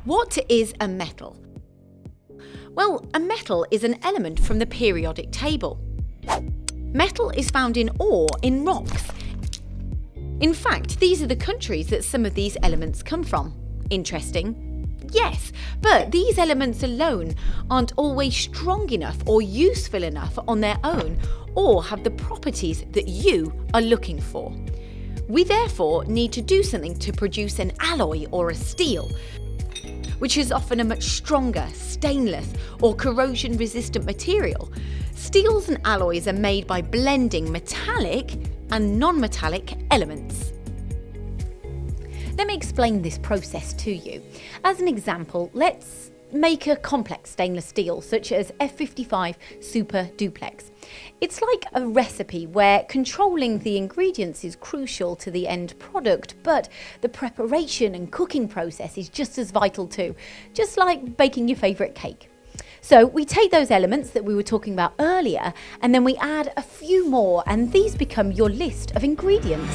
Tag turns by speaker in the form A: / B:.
A: What is a metal? Well, a metal is an element from the periodic table. Metal is found in ore in rocks. In fact, these are the countries that some of these elements come from. Interesting? Yes, but these elements alone aren't always strong enough or useful enough on their own or have the properties that you are looking for. We therefore need to do something to produce an alloy or a steel, which is often a much stronger, stainless or corrosion-resistant material. Steels and alloys are made by blending metallic and non-metallic elements. Let me explain this process to you. As an example, let's make a complex stainless steel such as F55 Super Duplex. It's like a recipe where controlling the ingredients is crucial to the end product, but the preparation and cooking process is just as vital too, just like baking your favourite cake. So we take those elements that we were talking about earlier and then we add a few more, and these become your list of ingredients.